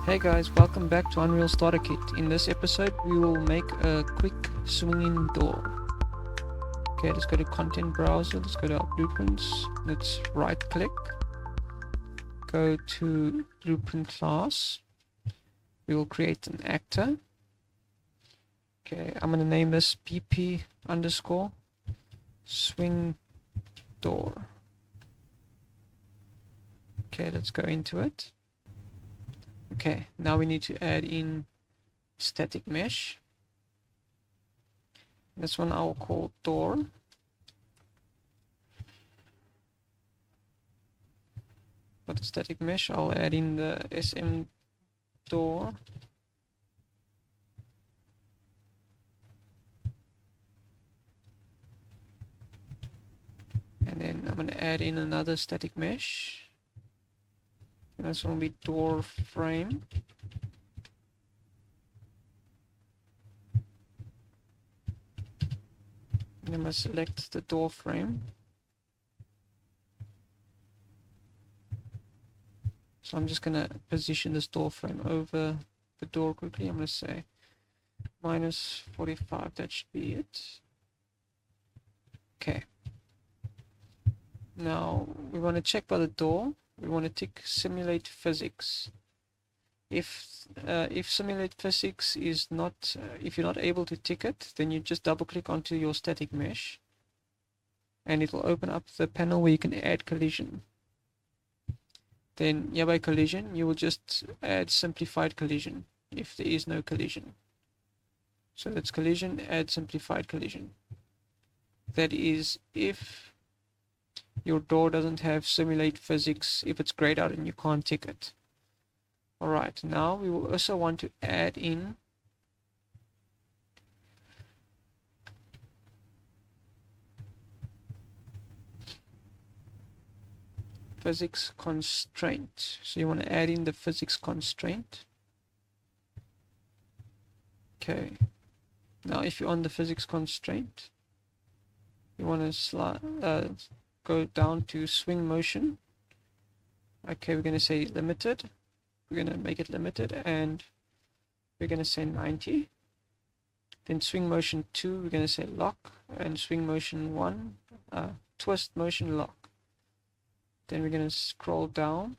Hey guys, welcome back to Unreal Starter Kit. In this episode, we will make a quick swinging door. Okay, let's go to Content Browser, let's go to our blueprints, let's right click, go to Blueprint Class, we will create an actor. Okay, I'm going to name this BP underscore swing door. Okay, let's go into it. Okay, now we need to add in static mesh. This one I'll call door. For the static mesh, I'll add in the SM door. And then I'm going to add in another static mesh. And this one will be door frame. And I'm going to select the door frame. So I'm just going to position this door frame over the door quickly. I'm going to say -45, that should be it. Okay. Now we want to check by the door. We want to tick simulate physics. If simulate physics is not, if you're not able to tick it, then you just double click onto your static mesh and it will open up the panel where you can add collision. Then yeah, by collision you will just add simplified collision if there is no collision. So that's collision, add simplified collision. That is if your door doesn't have simulate physics, if it's grayed out and you can't tick it. Alright, now we will also want to add in physics constraint. So you want to add in the physics constraint. Okay, now if you're on the physics constraint, you want to go down to swing motion. Okay, we're going to say limited. We're going to make it limited and we're going to say 90. Then swing motion 2, we're going to say lock, and swing motion 1, twist motion lock. Then we're going to scroll down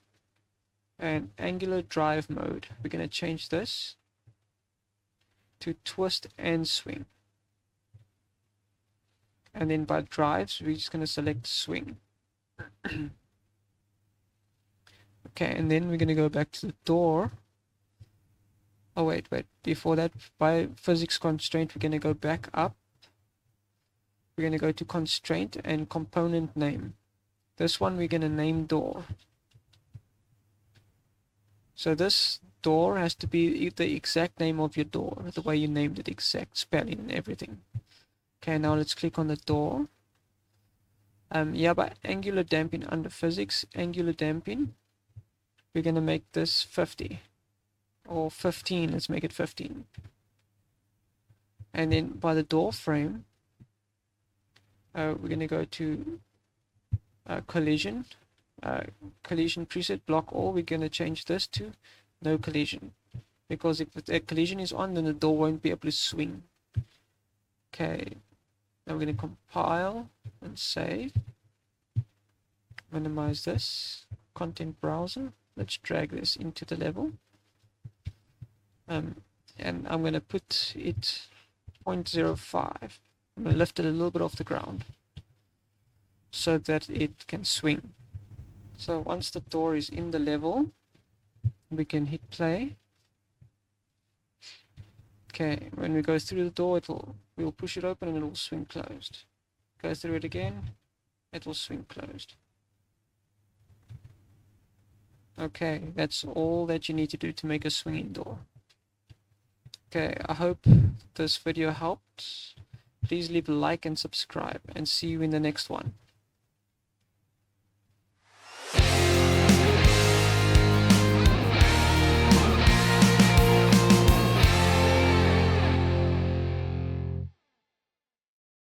and angular drive mode. We're going to change this to twist and swing. And then by drives, we're just going to select swing. Okay, and then we're going to go back to the door. Oh, wait. Before that, by physics constraint, we're going to go back up. We're going to go to constraint and component name. This one we're going to name door. So this door has to be the exact name of your door, the way you named it, exact spelling and everything. Okay, now let's click on the door. Yeah, by angular damping under physics, angular damping, we're going to make this 50 or 15. Let's make it 15. And then by the door frame, we're going to go to collision, collision preset block all. We're going to change this to no collision, because if the collision is on, then the door won't be able to swing. Okay, now we're going to compile and save. Minimize this. Content browser. Let's drag this into the level. And I'm going to put it 0.05. I'm going to lift it a little bit off the ground so that it can swing. So once the door is in the level, we can hit play. Okay, when we go through the door, we'll push it open and it will swing closed. Go through it again, it will swing closed. Okay, that's all that you need to do to make a swinging door. Okay, I hope this video helped. Please leave a like and subscribe, and see you in the next one.